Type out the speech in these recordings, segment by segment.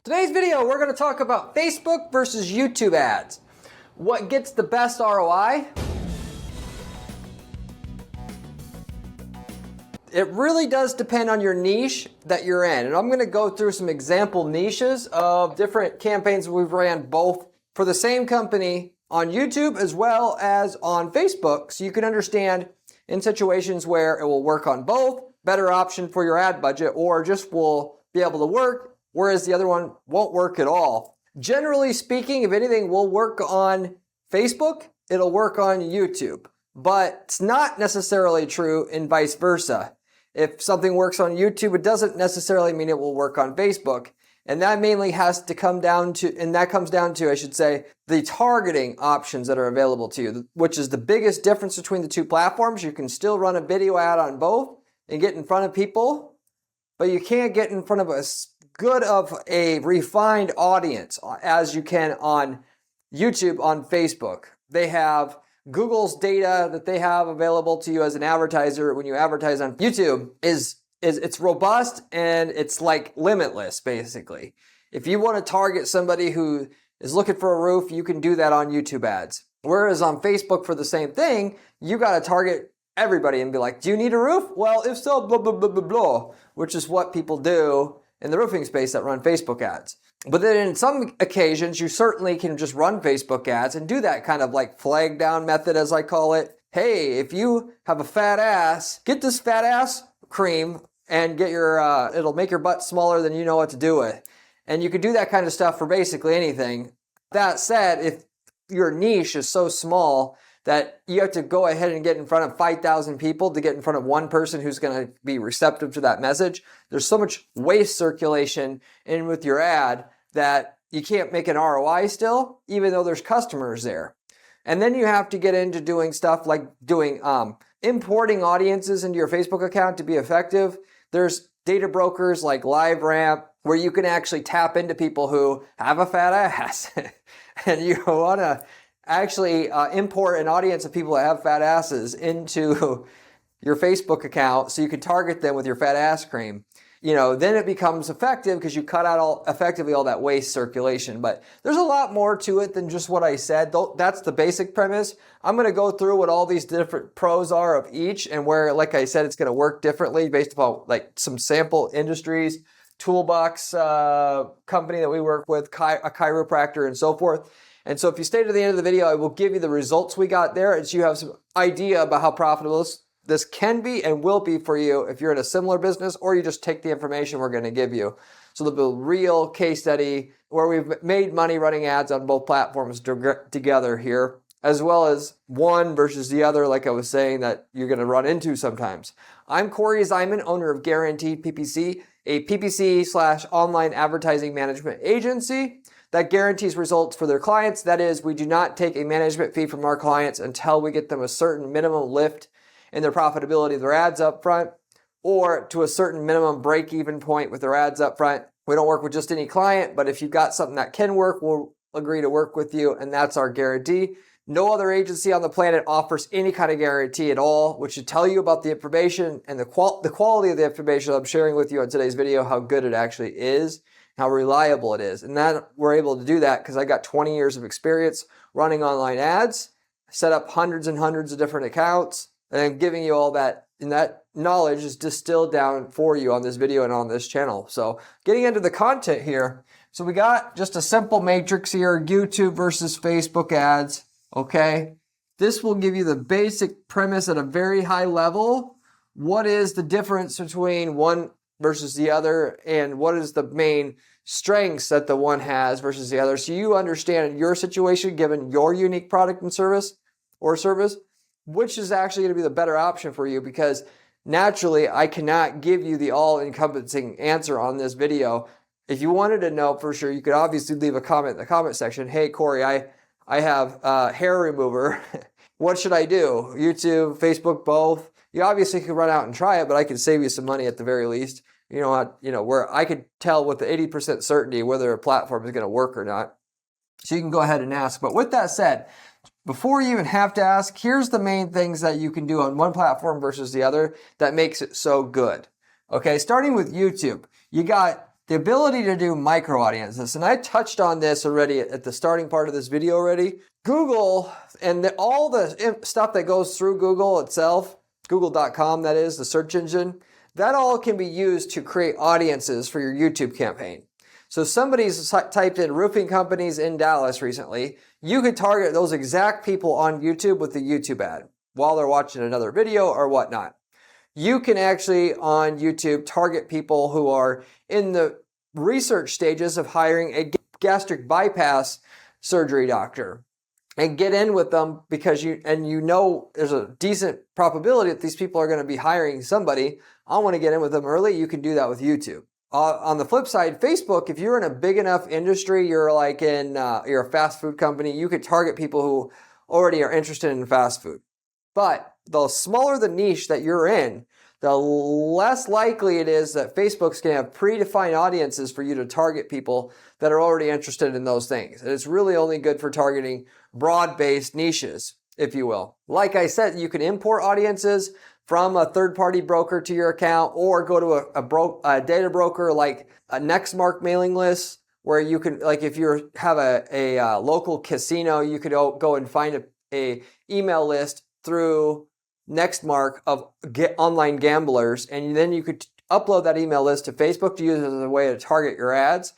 Today's video, we're going to talk about Facebook versus YouTube ads. What gets the best ROI? It really does depend on your niche that you're in. And I'm going to go through some example niches of different campaigns we've ran both for the same company on YouTube as well as on Facebook, so you can understand in situations where it will work on both, better option for your ad budget, or just will be able to work, whereas the other one won't work at all. Generally speaking, if anything will work on Facebook, it'll work on YouTube. But it's not necessarily true and vice versa. If something works on YouTube, it doesn't necessarily mean it will work on Facebook. And that mainly has to come down to, I should say, the targeting options that are available to you, which is the biggest difference between the two platforms. You can still run a video ad on both and get in front of people, but you can't get in front of as good of a refined audience as you can on YouTube, on Facebook. They have Google's data that they have available to you as an advertiser when you advertise on YouTube is it's robust and it's like limitless, basically. If you want to target somebody who is looking for a roof, you can do that on YouTube ads. Whereas on Facebook for the same thing, you got to target everybody and be like, do you need a roof? Well, if so, blah, blah, blah, blah, blah, which is what people do in the roofing space that run Facebook ads. But then in some occasions, you certainly can just run Facebook ads and do that kind of like flag down method, as I call it. Hey, if you have a fat ass, get this fat ass cream and get your, it'll make your butt smaller than you know what to do with. And you could do that kind of stuff for basically anything. That said, if your niche is so small that you have to go ahead and get in front of 5,000 people to get in front of one person who's going to be receptive to that message, there's so much waste circulation in with your ad that you can't make an ROI still, even though there's customers there. And then you have to get into doing stuff like doing importing audiences into your Facebook account to be effective. There's data brokers like LiveRamp where you can actually tap into people who have a fat ass and you want to actually import an audience of people that have fat asses into your Facebook account so you can target them with your fat ass cream. Then it becomes effective because you cut out effectively all that waste circulation. But there's a lot more to it than just what I said. That's the basic premise. I'm going to go through what all these different pros are of each and where, like I said, it's going to work differently based upon like some sample industries, toolbox company that we work with, a chiropractor and so forth. And so if you stay to the end of the video, I will give you the results we got there and so you have some idea about how profitable this can be and will be for you if you're in a similar business or you just take the information we're going to give you. So there'll be a real case study where we've made money running ads on both platforms together here, as well as one versus the other, like I was saying, that you're going to run into sometimes. I'm Corey Zyman, owner of Guaranteed PPC, a PPC/online advertising management agency that guarantees results for their clients. That is, we do not take a management fee from our clients until we get them a certain minimum lift in their profitability of their ads up front, or to a certain minimum break-even point with their ads up front. We don't work with just any client, but if you've got something that can work, we'll agree to work with you, and that's our guarantee. No other agency on the planet offers any kind of guarantee at all, which should tell you about the information and the quality of the information I'm sharing with you on today's video, how good it actually is, how reliable it is. And that we're able to do that because I got 20 years of experience running online ads, set up hundreds and hundreds of different accounts, and I'm giving you all that, and that knowledge is distilled down for you on this video and on this channel. So getting into the content here. So we got just a simple matrix here, YouTube versus Facebook ads, okay? This will give you the basic premise at a very high level. What is the difference between one versus the other, and what is the main strengths that the one has versus the other, so you understand your situation given your unique product and service, which is actually going to be the better option for you, because naturally I cannot give you the all-encompassing answer on this video. If you wanted to know for sure, you could obviously leave a comment in the comment section. Hey Corey, I have hair remover. What should I do? YouTube, Facebook, both? You obviously could run out and try it, but I can save you some money at the very least. Where I could tell with the 80% certainty whether a platform is going to work or not. So you can go ahead and ask. But with that said, before you even have to ask, here's the main things that you can do on one platform versus the other that makes it so good. Okay, starting with YouTube, you got the ability to do micro audiences. And I touched on this already at the starting part of this video already. Google and all the stuff that goes through Google itself, google.com that is, the search engine, that all can be used to create audiences for your YouTube campaign. So somebody's typed in roofing companies in Dallas recently. You could target those exact people on YouTube with the YouTube ad while they're watching another video or whatnot. You can actually on YouTube target people who are in the research stages of hiring a gastric bypass surgery doctor and get in with them because you know there's a decent probability that these people are going to be hiring somebody. I want to get in with them early. You can do that with YouTube. On the flip side, Facebook, if you're in a big enough industry, you're like you're a fast food company, you could target people who already are interested in fast food. But the smaller the niche that you're in, the less likely it is that Facebook's going to have predefined audiences for you to target people that are already interested in those things. And it's really only good for targeting broad-based niches, if you will. Like I said, you can import audiences from a third-party broker to your account or go to a data broker like a Nextmark mailing list where you can, like if you have a local casino, you could go and find a email list through Nextmark of online gamblers, and then you could upload that email list to Facebook to use it as a way to target your ads,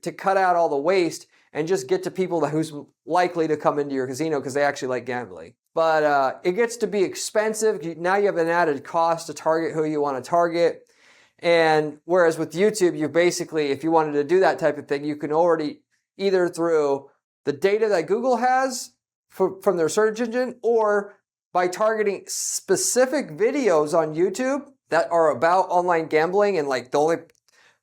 to cut out all the waste and just get to people who's likely to come into your casino because they actually like gambling. But it gets to be expensive. Now you have an added cost to target who you want to target. And whereas with YouTube, you basically, if you wanted to do that type of thing, you can already either through the data that Google has from their search engine or by targeting specific videos on YouTube that are about online gambling, and like the only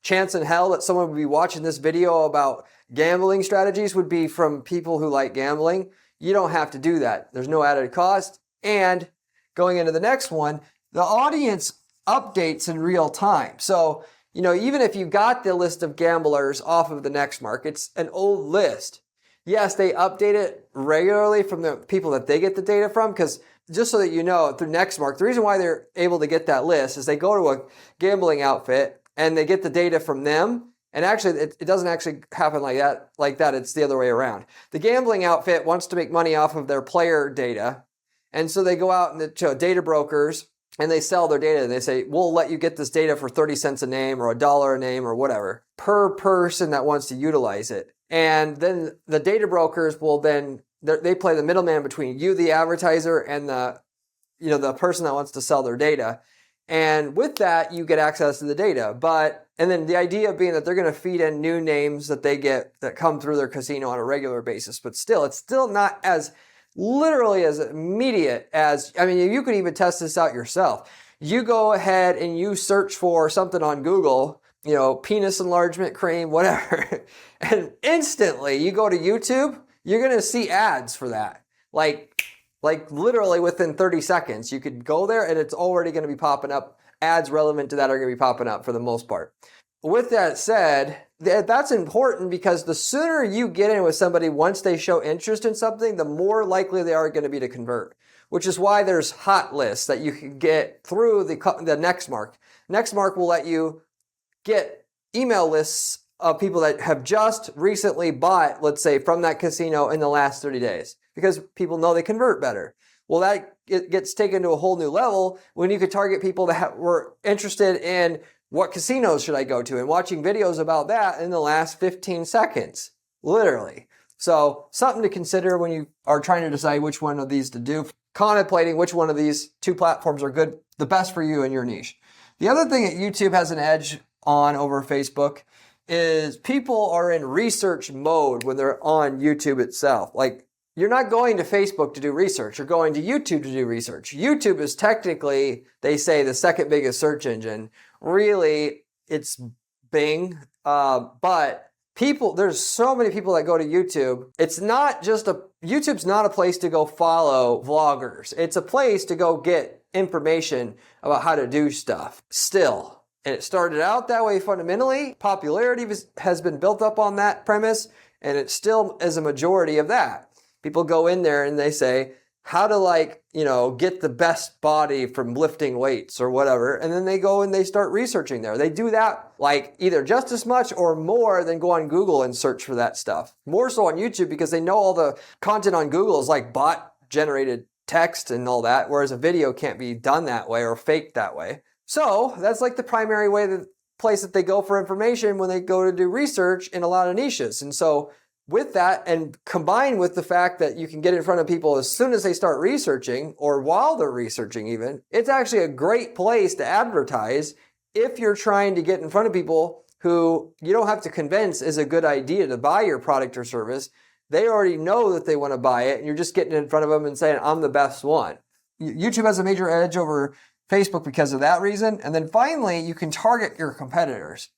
chance in hell that someone would be watching this video about gambling strategies would be from people who like gambling. You don't have to do that. There's no added cost. And going into the next one, the audience updates in real time. So, even if you got the list of gamblers off of the Nextmark, it's an old list. Yes, they update it regularly from the people that they get the data from, because just so that you know, through Nextmark, the reason why they're able to get that list is they go to a gambling outfit and they get the data from them. And actually, it doesn't actually happen like that. It's the other way around. The gambling outfit wants to make money off of their player data. And so they go out to data brokers and they sell their data. And they say, we'll let you get this data for 30 cents a name or $1 a name or whatever per person that wants to utilize it. And then the data brokers will then, they play the middleman between you, the advertiser, and the person that wants to sell their data. And with that, you get access to the data. And then the idea being that they're going to feed in new names that they get that come through their casino on a regular basis. But still, it's still not as literally as immediate as, you could even test this out yourself. You go ahead and you search for something on Google, penis enlargement cream, whatever. And instantly you go to YouTube, you're going to see ads for that. Like literally within 30 seconds, you could go there and it's already going to be popping up. Ads relevant to that are going to be popping up for the most part. With that said, that's important because the sooner you get in with somebody once they show interest in something, the more likely they are going to be to convert, which is why there's hot lists that you can get through the Nextmark. Nextmark will let you get email lists of people that have just recently bought, let's say, from that casino in the last 30 days because people know they convert better. Well, it gets taken to a whole new level when you could target people that were interested in what casinos should I go to and watching videos about that in the last 15 seconds, literally. So something to consider when you are trying to decide which one of these to do, contemplating which one of these two platforms are the best for you and your niche. The other thing that YouTube has an edge on over Facebook is people are in research mode when they're on YouTube itself. Like, you're not going to Facebook to do research. You're going to YouTube to do research. YouTube is technically, they say, the second biggest search engine. Really, it's Bing. But there's so many people that go to YouTube. YouTube's not a place to go follow vloggers. It's a place to go get information about how to do stuff still. And it started out that way fundamentally. Popularity has been built up on that premise, and it still is a majority of that. People go in there and they say, how to like, get the best body from lifting weights or whatever. And then they go and they start researching there. They do that like either just as much or more than go on Google and search for that stuff. More so on YouTube because they know all the content on Google is like bot generated text and all that, whereas a video can't be done that way or faked that way. So that's like the primary place that they go for information when they go to do research in a lot of niches. And so with that, and combined with the fact that you can get in front of people as soon as they start researching or while they're researching even, it's actually a great place to advertise if you're trying to get in front of people who you don't have to convince is a good idea to buy your product or service. They already know that they want to buy it, and you're just getting in front of them and saying, I'm the best one. YouTube has a major edge over Facebook because of that reason. And then finally, you can target your competitors.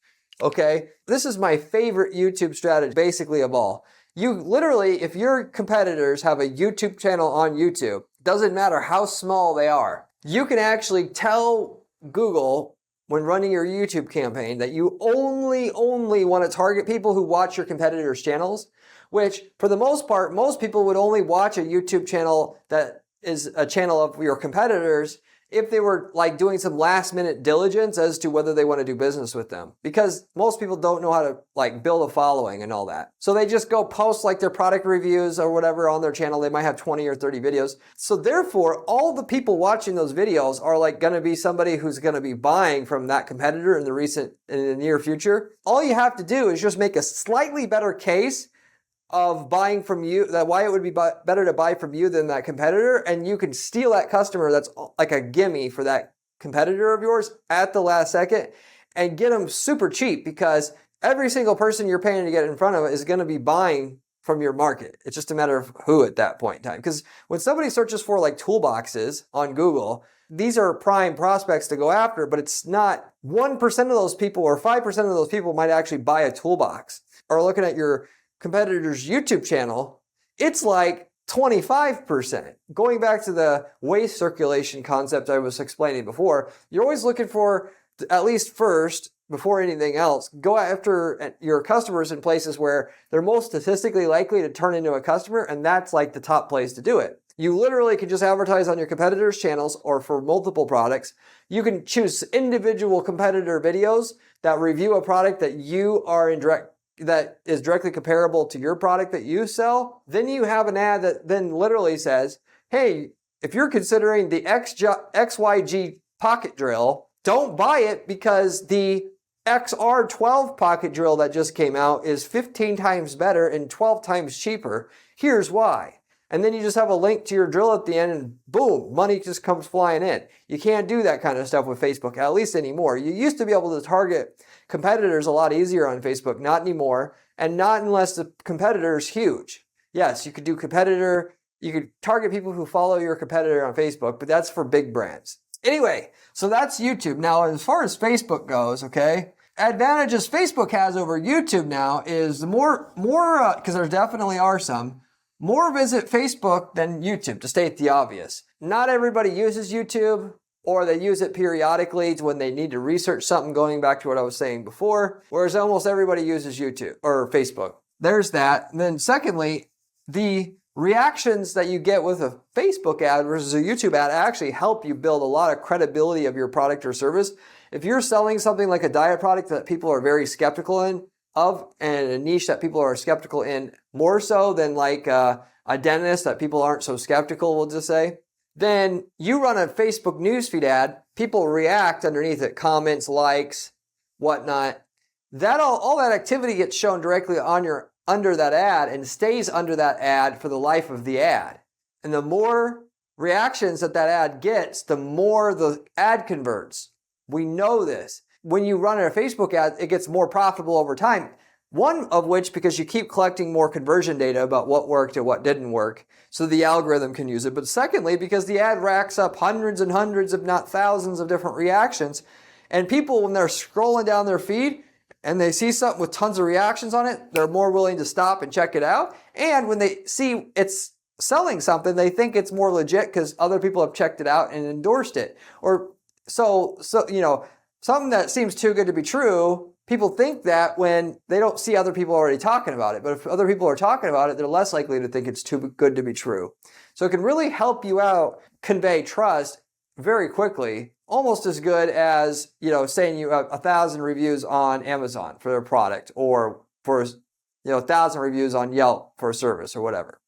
Okay, this is my favorite YouTube strategy, basically of all. You literally, if your competitors have a YouTube channel on YouTube, doesn't matter how small they are, you can actually tell Google when running your YouTube campaign that you only want to target people who watch your competitors' channels, which for the most part, most people would only watch a YouTube channel that is a channel of your competitors if they were like doing some last minute diligence as to whether they want to do business with them. Because most people don't know how to like build a following and all that. So they just go post like their product reviews or whatever on their channel. They might have 20 or 30 videos. So therefore, all the people watching those videos are like going to be somebody who's going to be buying from that competitor in the near future. All you have to do is just make a slightly better case of buying from you, that why it would be better to buy from you than that competitor, and you can steal that customer that's like a gimme for that competitor of yours at the last second and get them super cheap, because every single person you're paying to get in front of is going to be buying from your market. It's just a matter of who at that point in time. Because when somebody searches for like toolboxes on Google, these are prime prospects to go after, but it's not 1% of those people or 5% of those people might actually buy a toolbox. Or looking at your competitor's YouTube channel, it's like 25%. Going back to the waste circulation concept I was explaining before, you're always looking for, at least first, before anything else, go after your customers in places where they're most statistically likely to turn into a customer, and that's like the top place to do it. You literally can just advertise on your competitors' channels or for multiple products. You can choose individual competitor videos that review a product that you are that is directly comparable to your product that you sell. Then you have an ad that then literally says, hey, if you're considering the XYG pocket drill, don't buy it because the XR12 pocket drill that just came out is 15 times better and 12 times cheaper. Here's why. And then you just have a link to your drill at the end and boom, money just comes flying in. You can't do that kind of stuff with Facebook, at least anymore. You used to be able to target competitors a lot easier on Facebook, not anymore, and not unless the competitor is huge. Yes, you could do you could target people who follow your competitor on Facebook, but that's for big brands. Anyway, so that's YouTube. Now, as far as Facebook goes, okay, advantages Facebook has over YouTube now is the more, because there definitely are some, more visit Facebook than YouTube, to state the obvious. Not everybody uses YouTube, or they use it periodically when they need to research something, going back to what I was saying before, whereas almost everybody uses YouTube or Facebook. There's that. And then secondly, the reactions that you get with a Facebook ad versus a YouTube ad actually help you build a lot of credibility of your product or service. If you're selling something like a diet product that people are very skeptical of, and a niche that people are skeptical in more so than like a dentist that people aren't so skeptical, we'll just say, then you run a Facebook newsfeed ad, people react underneath it, comments, likes, whatnot. That all that activity gets shown directly under that ad and stays under that ad for the life of the ad. And the more reactions that ad gets, the more the ad converts. We know this. When you run a Facebook ad, it gets more profitable over time. One of which, because you keep collecting more conversion data about what worked and what didn't work, so the algorithm can use it. But secondly, because the ad racks up hundreds and hundreds, if not thousands, of different reactions. And people, when they're scrolling down their feed and they see something with tons of reactions on it, they're more willing to stop and check it out. And when they see it's selling something, they think it's more legit because other people have checked it out and endorsed it. Or so something that seems too good to be true, people think that when they don't see other people already talking about it. But if other people are talking about it, they're less likely to think it's too good to be true. So it can really help you out convey trust very quickly, almost as good as, saying you have 1,000 reviews on Amazon for their product, or for 1,000 reviews on Yelp for a service or whatever.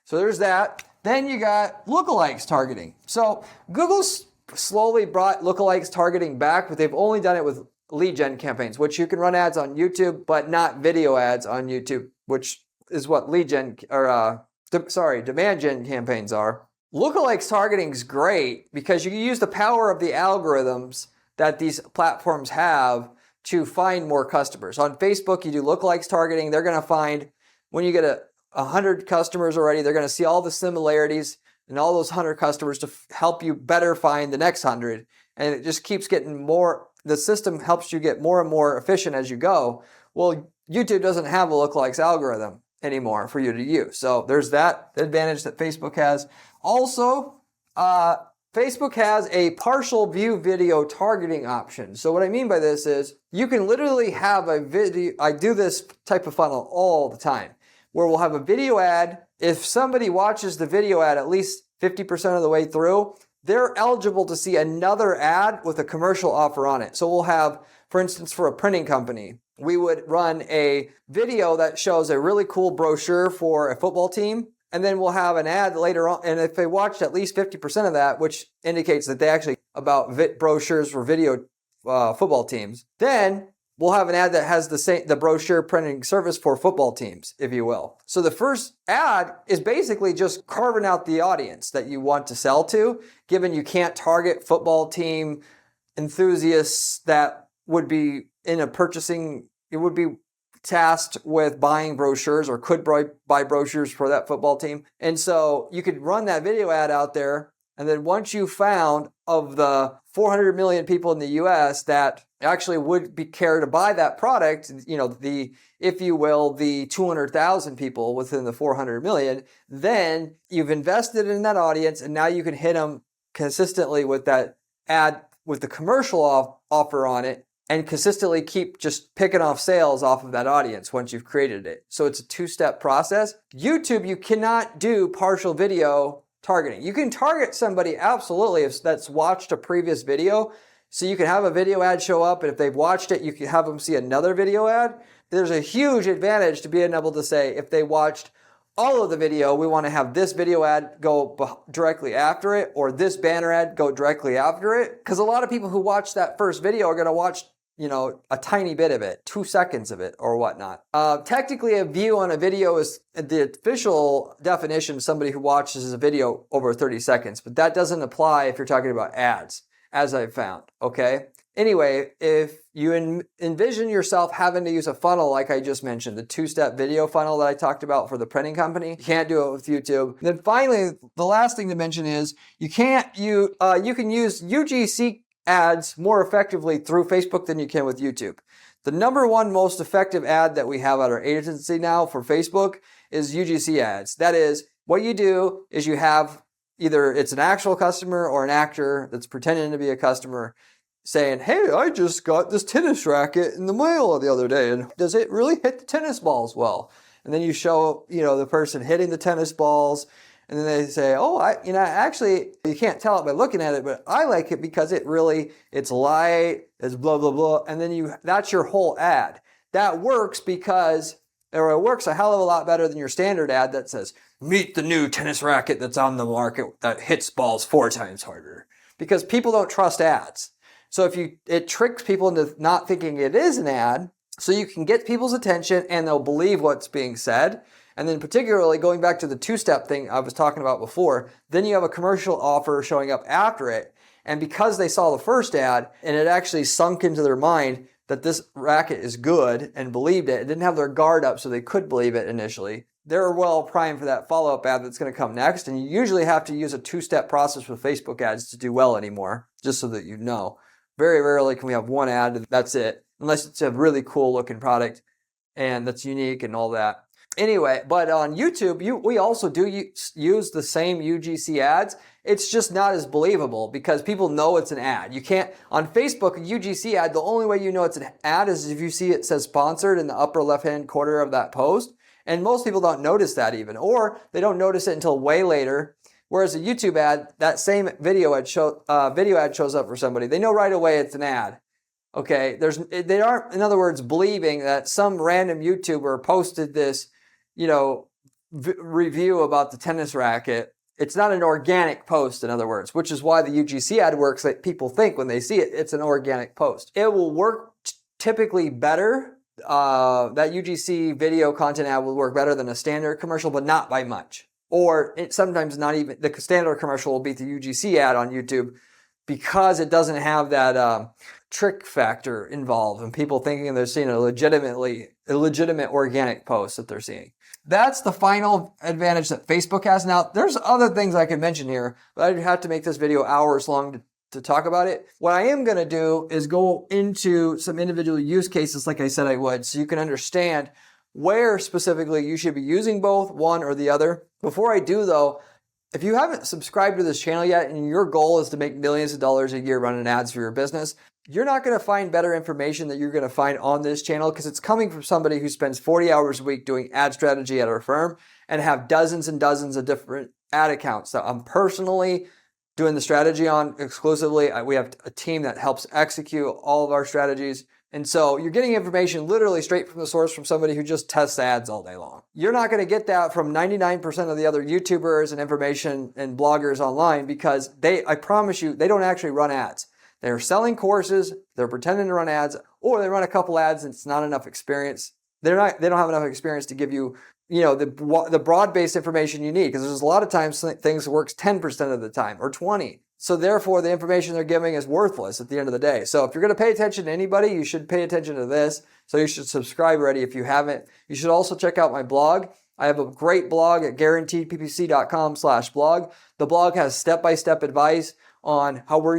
So there's that. Then you got lookalikes targeting. So Google's slowly brought lookalikes targeting back, but they've only done it with lead gen campaigns, which you can run ads on YouTube, but not video ads on YouTube, which is what demand gen campaigns are. Lookalikes targeting is great because you can use the power of the algorithms that these platforms have to find more customers. On Facebook, you do lookalikes targeting. They're going to find, when you get 100 customers already, they're going to see all the similarities and all those 100 customers to help you better find the next 100. And it just keeps getting more, the system helps you get more and more efficient as you go. Well, YouTube doesn't have a lookalikes algorithm anymore for you to use. So there's that advantage that Facebook has. Also, Facebook has a partial view video targeting option. So what I mean by this is you can literally have a video. I do this type of funnel all the time, where we'll have a video ad. If somebody watches the video ad at least 50% of the way through, they're eligible to see another ad with a commercial offer on it. So we'll have, for instance, for a printing company, we would run a video that shows a really cool brochure for a football team. And then we'll have an ad later on. And if they watched at least 50% of that, which indicates that they actually about brochures for video football teams, then we'll have an ad that has the brochure printing service for football teams, if you will. So the first ad is basically just carving out the audience that you want to sell to, given you can't target football team enthusiasts that would be in a purchasing, it would be tasked with buying brochures or could buy brochures for that football team. And so you could run that video ad out there. And then once you found of the 400 million people in the US that actually would care to buy that product, if you will, the 200,000 people within the 400 million, then you've invested in that audience, and now you can hit them consistently with that ad with the commercial offer on it, and consistently keep just picking off sales off of that audience once you've created it. So it's a two-step process. YouTube, you cannot do partial video targeting. You can target somebody absolutely if that's watched a previous video. So you can have a video ad show up, and if they've watched it, you can have them see another video ad. There's a huge advantage to being able to say, if they watched all of the video, we want to have this video ad go directly after it, or this banner ad go directly after it. Because a lot of people who watch that first video are going to watch a tiny bit of it, 2 seconds of it or whatnot. Technically, a view on a video is the official definition, somebody who watches a video over 30 seconds, but that doesn't apply if you're talking about ads, as I've found, okay? Anyway, if you envision yourself having to use a funnel like I just mentioned, the two-step video funnel that I talked about for the printing company, you can't do it with YouTube. And then finally, the last thing to mention is you can use UGC ads more effectively through Facebook than you can with YouTube. The number one most effective ad that we have at our agency now for Facebook is UGC ads. That is, what you do is you have either it's an actual customer or an actor that's pretending to be a customer saying, hey, I just got this tennis racket in the mail the other day, and does it really hit the tennis balls well? And then you show, the person hitting the tennis balls, and then they say, oh, actually, you can't tell it by looking at it, but I like it because it's light, it's blah, blah, blah. And then that's your whole ad. That works it works a hell of a lot better than your standard ad that says, meet the new tennis racket that's on the market that hits balls 4 times harder. Because people don't trust ads. So it tricks people into not thinking it is an ad, so you can get people's attention and they'll believe what's being said. And then particularly going back to the two-step thing I was talking about before, then you have a commercial offer showing up after it. And because they saw the first ad and it actually sunk into their mind that this racket is good and believed it, didn't have their guard up so they could believe it initially, they're well primed for that follow-up ad that's going to come next. And you usually have to use a two-step process with Facebook ads to do well anymore, just so that you know. Very rarely can we have one ad, that's it, unless it's a really cool looking product and that's unique and all that. Anyway, but on YouTube, we also do use the same UGC ads. It's just not as believable because people know it's an ad. You can't, on Facebook, a UGC ad, the only way you know it's an ad is if you see it says sponsored in the upper left-hand corner of that post. And most people don't notice that even, or they don't notice it until way later. Whereas a YouTube ad, that same video ad shows up for somebody. They know right away it's an ad. Okay, they aren't, in other words, believing that some random YouTuber posted this, review about the tennis racket. It's not an organic post, in other words, which is why the UGC ad works. That people think when they see it, it's an organic post. It will work typically better. That UGC video content ad will work better than a standard commercial, but not by much. Or sometimes not even, the standard commercial will beat the UGC ad on YouTube because it doesn't have that trick factor involved and people thinking they're seeing a legitimate organic post that they're seeing. That's the final advantage that Facebook has. Now, there's other things I could mention here, but I'd have to make this video hours long to talk about it. What I am going to do is go into some individual use cases like I said I would, so you can understand where specifically you should be using both, one or the other. Before I do though, if you haven't subscribed to this channel yet and your goal is to make millions of dollars a year running ads for your business, you're not going to find better information that you're going to find on this channel because it's coming from somebody who spends 40 hours a week doing ad strategy at our firm and have dozens and dozens of different ad accounts that I'm personally doing the strategy on exclusively. We have a team that helps execute all of our strategies. And so you're getting information literally straight from the source from somebody who just tests ads all day long. You're not going to get that from 99% of the other YouTubers and information and bloggers online because I promise you, they don't actually run ads. They're selling courses, they're pretending to run ads, or they run a couple ads and it's not enough experience. They don't have enough experience to give you, the broad-based information you need because there's a lot of times things works 10% of the time or 20. So therefore, the information they're giving is worthless at the end of the day. So if you're going to pay attention to anybody, you should pay attention to this. So you should subscribe already if you haven't. You should also check out my blog. I have a great blog at guaranteedppc.com/blog. The blog has step-by-step advice on how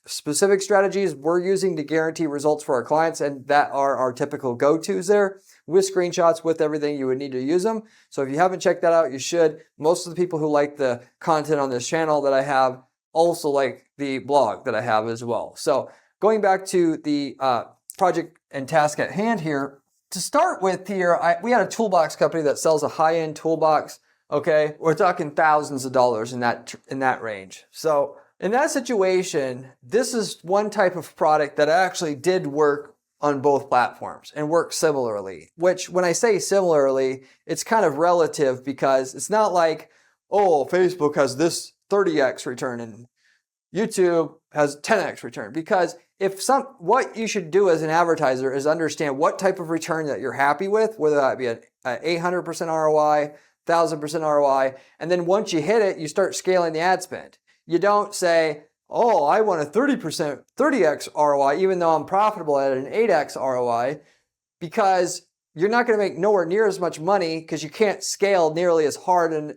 specific strategies we're using to guarantee results for our clients, and that are our typical go-tos there with screenshots, with everything you would need to use them. So if you haven't checked that out, you should. Most of the people who like the content on this channel that I have also like the blog that I have as well. So going back to the project and task at hand here, to start with here, we had a toolbox company that sells a high-end toolbox. Okay, we're talking thousands of dollars in that range. So in that situation, this is one type of product that actually did work on both platforms and work similarly, which when I say similarly, it's kind of relative because it's not like, oh, Facebook has this 30x return and YouTube has 10x return. Because what you should do as an advertiser is understand what type of return that you're happy with, whether that be an 800% ROI, 1000% ROI, and then once you hit it, you start scaling the ad spend. You don't say, oh, I want a 30x ROI, even though I'm profitable at an 8x ROI, because you're not going to make nowhere near as much money because you can't scale nearly as hard and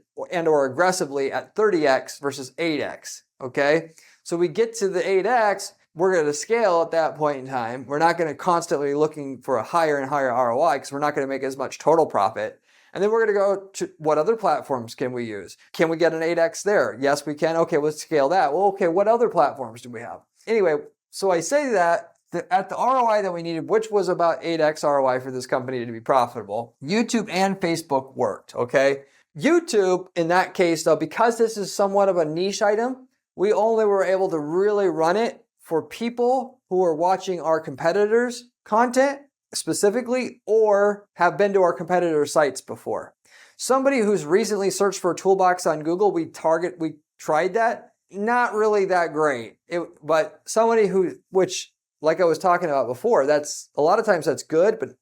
or aggressively at 30x versus 8x, okay? So we get to the 8x, we're going to scale at that point in time. We're not going to constantly looking for a higher and higher ROI because we're not going to make as much total profit. And then we're going to go to what other platforms can we use? Can we get an 8x there? Yes, we can. Okay, let's scale that. Well, okay, what other platforms do we have? Anyway, so I say that at the ROI that we needed, which was about 8x ROI for this company to be profitable, YouTube and Facebook worked, okay? YouTube, in that case, though, because this is somewhat of a niche item, we only were able to really run it for people who are watching our competitors' content specifically or have been to our competitor sites before. Somebody who's recently searched for a toolbox on Google, we tried that, not really that great. But somebody which like I was talking about before, that's a lot of times that's good, but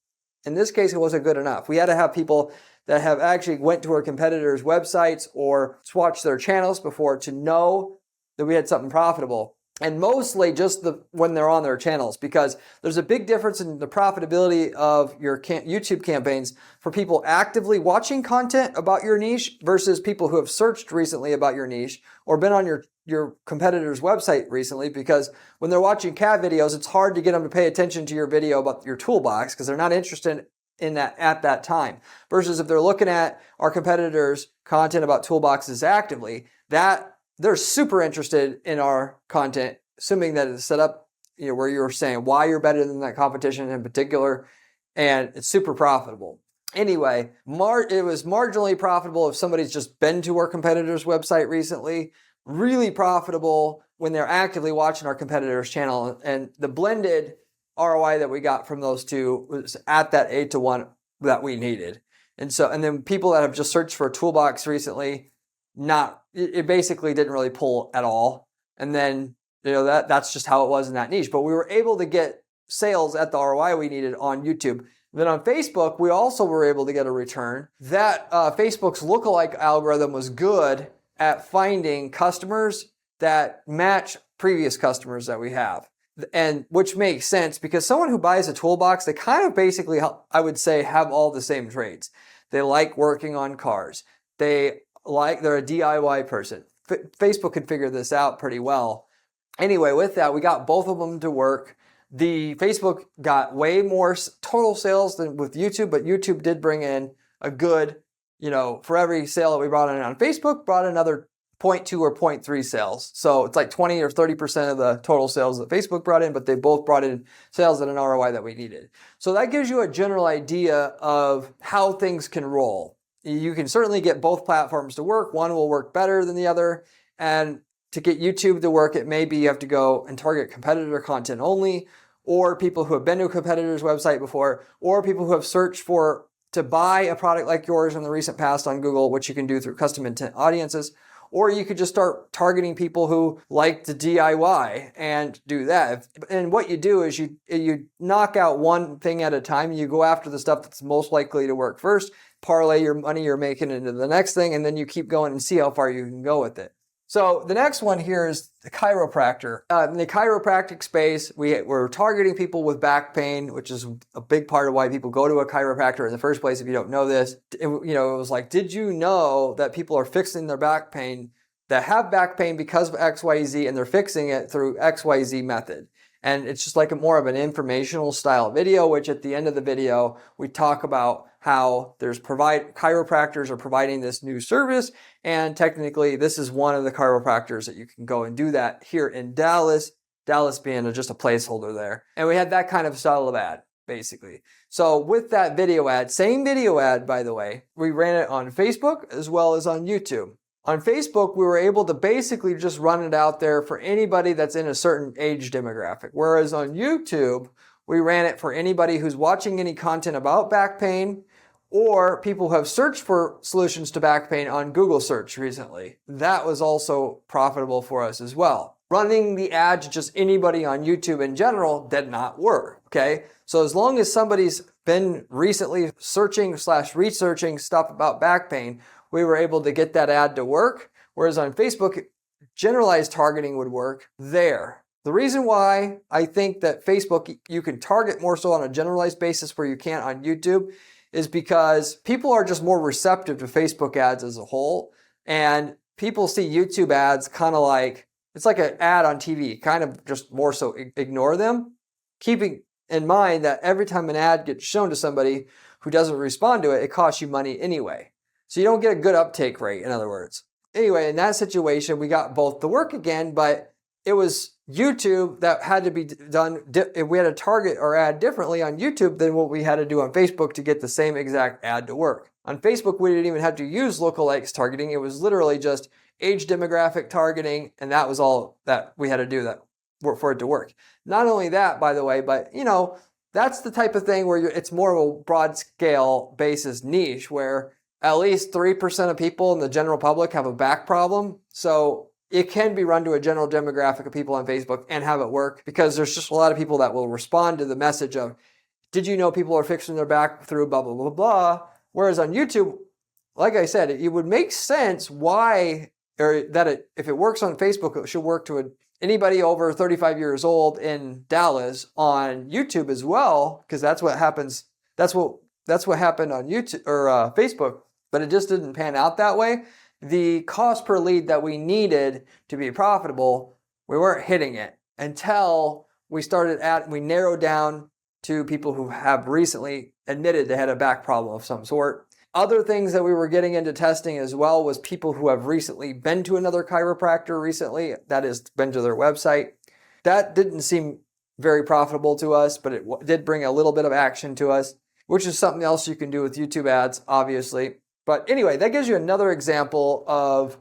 in this case, it wasn't good enough. We had to have people that have actually went to our competitors' websites or watched their channels before to know that we had something profitable. And mostly just when they're on their channels, because there's a big difference in the profitability of your YouTube campaigns for people actively watching content about your niche versus people who have searched recently about your niche or been on your competitor's website recently, because when they're watching cat videos, it's hard to get them to pay attention to your video about your toolbox because they're not interested at that time. Versus if they're looking at our competitors' content about toolboxes actively, that they're super interested in our content, assuming that it's set up, where you're saying why you're better than that competition in particular, and it's super profitable. Anyway, it was marginally profitable if somebody's just been to our competitor's website recently. Really profitable when they're actively watching our competitor's channel, and the blended ROI that we got from those two was at that 8-to-1 that we needed. And then people that have just searched for a toolbox recently, it basically didn't really pull at all. And then, that's just how it was in that niche. But we were able to get sales at the ROI we needed on YouTube. Then on Facebook, we also were able to get a return. That Facebook's lookalike algorithm was good at finding customers that match previous customers that we have. And which makes sense because someone who buys a toolbox, they kind of basically, I would say, have all the same traits. They like working on cars. They're a DIY person. Facebook could figure this out pretty well. Anyway, with that, we got both of them to work. The Facebook got way more total sales than with YouTube, but YouTube did bring in a good, for every sale that we brought in on Facebook, brought another 0.2 or 0.3 sales. So it's like 20 or 30% of the total sales that Facebook brought in, but they both brought in sales at an ROI that we needed. So that gives you a general idea of how things can roll. You can certainly get both platforms to work. One will work better than the other. And to get YouTube to work, it may be you have to go and target competitor content only, or people who have been to a competitor's website before, or people who have searched to buy a product like yours in the recent past on Google, which you can do through custom intent audiences. Or you could just start targeting people who like to DIY and do that. And what you do is you knock out one thing at a time. You go after the stuff that's most likely to work first, parlay your money you're making into the next thing, and then you keep going and see how far you can go with it. So the next one here is the chiropractor. In the chiropractic space, we're targeting people with back pain, which is a big part of why people go to a chiropractor in the first place. If you don't know this, it was like, did you know that people are fixing their back pain that have back pain because of XYZ, and they're fixing it through XYZ method? And it's just like more of an informational style video, which at the end of the video, we talk about how chiropractors are providing this new service. And technically, this is one of the chiropractors that you can go and do that here in Dallas being just a placeholder there. And we had that kind of style of ad, basically. So with that video ad, same video ad, by the way, we ran it on Facebook as well as on YouTube. On Facebook, we were able to basically just run it out there for anybody that's in a certain age demographic. Whereas on YouTube, we ran it for anybody who's watching any content about back pain or people who have searched for solutions to back pain on Google search recently. That was also profitable for us as well. Running the ad to just anybody on YouTube in general did not work, okay? So as long as somebody's been recently searching/researching stuff about back pain, we were able to get that ad to work. Whereas on Facebook, generalized targeting would work there. The reason why I think that Facebook, you can target more so on a generalized basis where you can't on YouTube is because people are just more receptive to Facebook ads as a whole. And people see YouTube ads kind of like, it's like an ad on TV, kind of just more so ignore them. Keeping in mind that every time an ad gets shown to somebody who doesn't respond to it, it costs you money anyway. So you don't get a good uptake rate, in other words. Anyway, in that situation, we got both to work again, but it was YouTube that had to be done. We had to target our ad differently on YouTube than what we had to do on Facebook to get the same exact ad to work. On Facebook, we didn't even have to use lookalikes targeting. It was literally just age demographic targeting, and that was all that we had to do for it to work. Not only that, by the way, but that's the type of thing where it's more of a broad scale basis niche where at least 3% of people in the general public have a back problem. So it can be run to a general demographic of people on Facebook and have it work because there's just a lot of people that will respond to the message of, did you know people are fixing their back through blah, blah, blah, blah. Whereas on YouTube, like I said, it would make sense if it works on Facebook, it should work to anybody over 35 years old in Dallas on YouTube as well, because that's what happens. That's what happened on YouTube or Facebook, but it just didn't pan out that way. The cost per lead that we needed to be profitable, we weren't hitting it until we narrowed down to people who have recently admitted they had a back problem of some sort. Other things that we were getting into testing as well was people who have recently been to another chiropractor recently, that is, been to their website. That didn't seem very profitable to us, but it did bring a little bit of action to us, which is something else you can do with YouTube ads, obviously. But anyway, that gives you another example of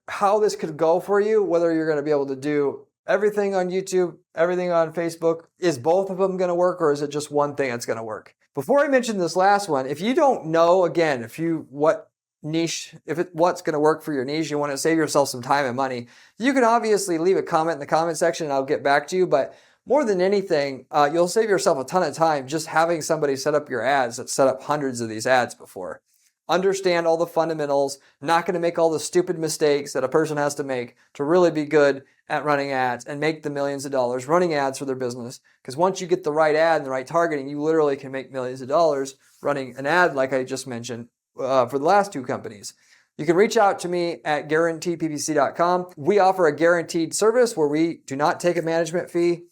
how this could go for you, whether you're going to be able to do everything on YouTube, everything on Facebook. Is both of them going to work, or is it just one thing that's going to work? Before I mention this last one, if you don't know, again, what's going to work for your niche, you want to save yourself some time and money, you can obviously leave a comment in the comment section and I'll get back to you. But more than anything, you'll save yourself a ton of time just having somebody set up your ads that set up hundreds of these ads before. Understand all the fundamentals, not going to make all the stupid mistakes that a person has to make to really be good at running ads and make the millions of dollars running ads for their business. Because once you get the right ad and the right targeting, you literally can make millions of dollars running an ad like I just mentioned for the last two companies. You can reach out to me at guaranteedppc.com. We offer a guaranteed service where we do not take a management fee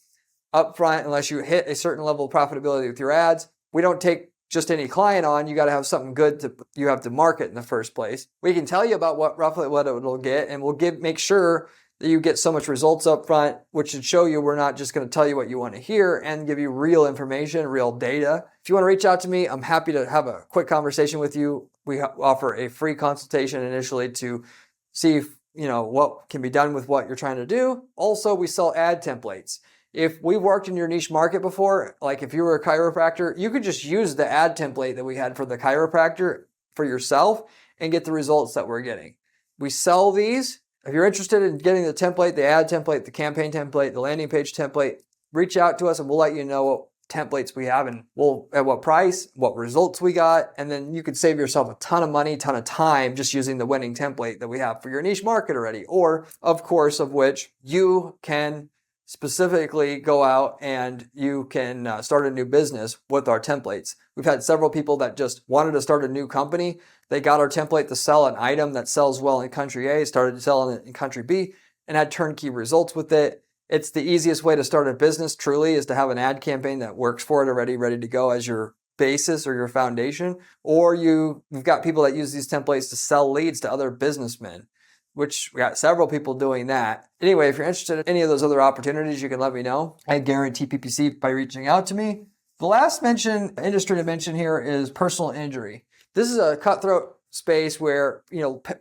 up front unless you hit a certain level of profitability with your ads. We don't take just any client on. You got to have something good you have to market in the first place. We can tell you about roughly what it'll get, and we'll make sure that you get so much results up front, which should show you we're not just going to tell you what you want to hear and give you real information, real data. If you want to reach out to me, I'm happy to have a quick conversation with you. We offer a free consultation initially to see if, what can be done with what you're trying to do. Also, we sell ad templates. If we've worked in your niche market before, like if you were a chiropractor, you could just use the ad template that we had for the chiropractor for yourself and get the results that we're getting. We sell these. If you're interested in getting the template, the ad template, the campaign template, the landing page template, reach out to us and we'll let you know what templates we have and at what price, what results we got, and then you could save yourself a ton of money, ton of time just using the winning template that we have for your niche market already, or of course of which you can specifically go out and you can start a new business with our templates. We've had several people that just wanted to start a new company. They got our template to sell an item that sells well in country A, started selling it in country B, and had turnkey results with it. It's the easiest way to start a business, truly, is to have an ad campaign that works for it already, ready to go as your basis or your foundation. Or you've got people that use these templates to sell leads to other businessmen, which we got several people doing that. Anyway, if you're interested in any of those other opportunities, you can let me know. I guarantee PPC by reaching out to me. The last industry to mention here is personal injury. This is a cutthroat space where,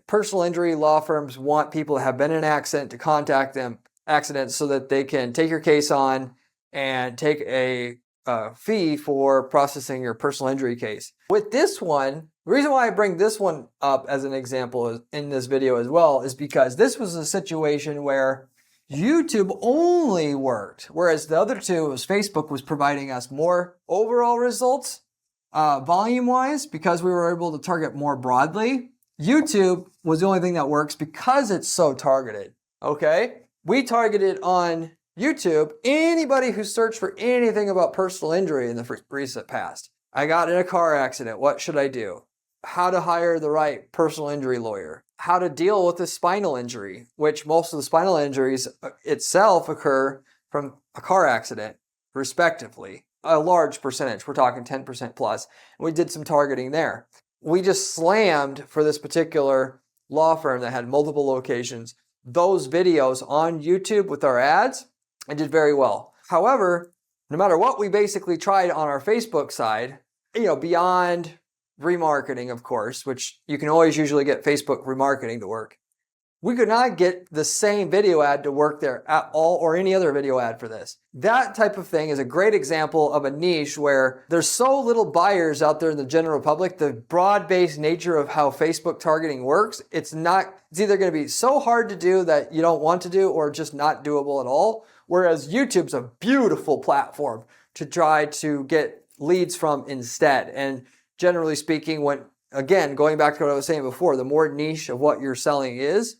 personal injury law firms want people that have been in an accident to contact them, accidents, so that they can take your case on and take a fee for processing your personal injury case. With this one, the reason why I bring this one up as an example in this video as well is because this was a situation where YouTube only worked, whereas the other two was Facebook was providing us more overall results volume-wise because we were able to target more broadly. YouTube was the only thing that works because it's so targeted, okay? We targeted on YouTube anybody who searched for anything about personal injury in the recent past. I got in a car accident. What should I do? How to hire the right personal injury lawyer. How to deal with a spinal injury, which most of the spinal injuries itself occur from a car accident, respectively. A large percentage, we're talking 10% plus. We did some targeting there. We just slammed for this particular law firm that had multiple locations, those videos on YouTube with our ads, and did very well. However, no matter what we basically tried on our Facebook side, beyond remarketing, of course, which you can always usually get Facebook remarketing to work, we could not get the same video ad to work there at all, or any other video ad for this. That type of thing is a great example of a niche where there's so little buyers out there in the general public. The broad-based nature of how Facebook targeting works, it's either going to be so hard to do that you don't want to do, or just not doable at all. Whereas YouTube's a beautiful platform to try to get leads from instead. And generally speaking, going back to what I was saying before, the more niche of what you're selling is,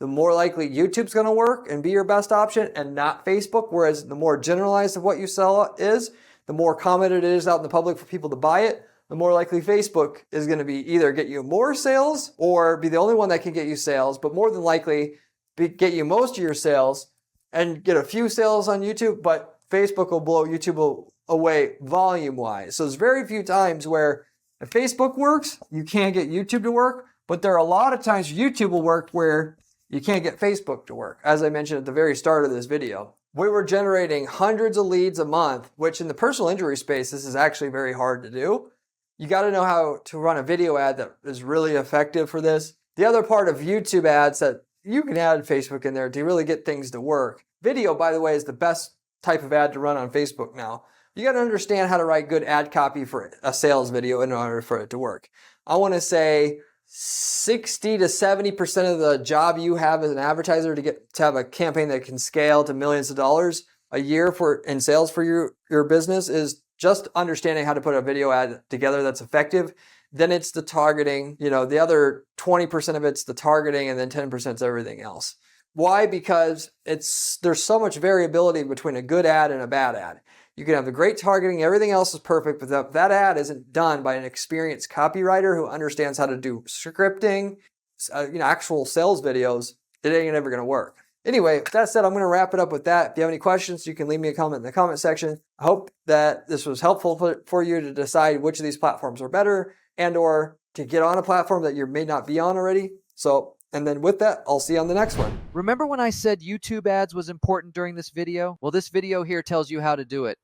the more likely YouTube's going to work and be your best option and not Facebook. Whereas the more generalized of what you sell is, the more common it is out in the public for people to buy it, the more likely Facebook is going to be either get you more sales or be the only one that can get you sales, but more than likely get you most of your sales and get a few sales on YouTube, but Facebook will blow, YouTube will away volume-wise. So there's very few times where if Facebook works, you can't get YouTube to work, but there are a lot of times YouTube will work where you can't get Facebook to work. As I mentioned at the very start of this video, we were generating hundreds of leads a month, which in the personal injury space, this is actually very hard to do. You got to know how to run a video ad that is really effective for this. The other part of YouTube ads that you can add Facebook in there to really get things to work. Video, by the way, is the best type of ad to run on Facebook now. You got to understand how to write good ad copy for a sales video in order for it to work. I want to say 60 to 70% of the job you have as an advertiser to have a campaign that can scale to millions of dollars a year in sales for your business is just understanding how to put a video ad together that's effective. Then it's the targeting, the other 20% of it's the targeting, and then 10% is everything else. Why? Because there's so much variability between a good ad and a bad ad. You can have the great targeting, everything else is perfect, but if that ad isn't done by an experienced copywriter who understands how to do scripting, actual sales videos, it ain't ever going to work. Anyway, with that said, I'm going to wrap it up with that. If you have any questions, you can leave me a comment in the comment section. I hope that this was helpful for you to decide which of these platforms are better and or to get on a platform that you may not be on already. And then with that, I'll see you on the next one. Remember when I said YouTube ads was important during this video? Well, this video here tells you how to do it.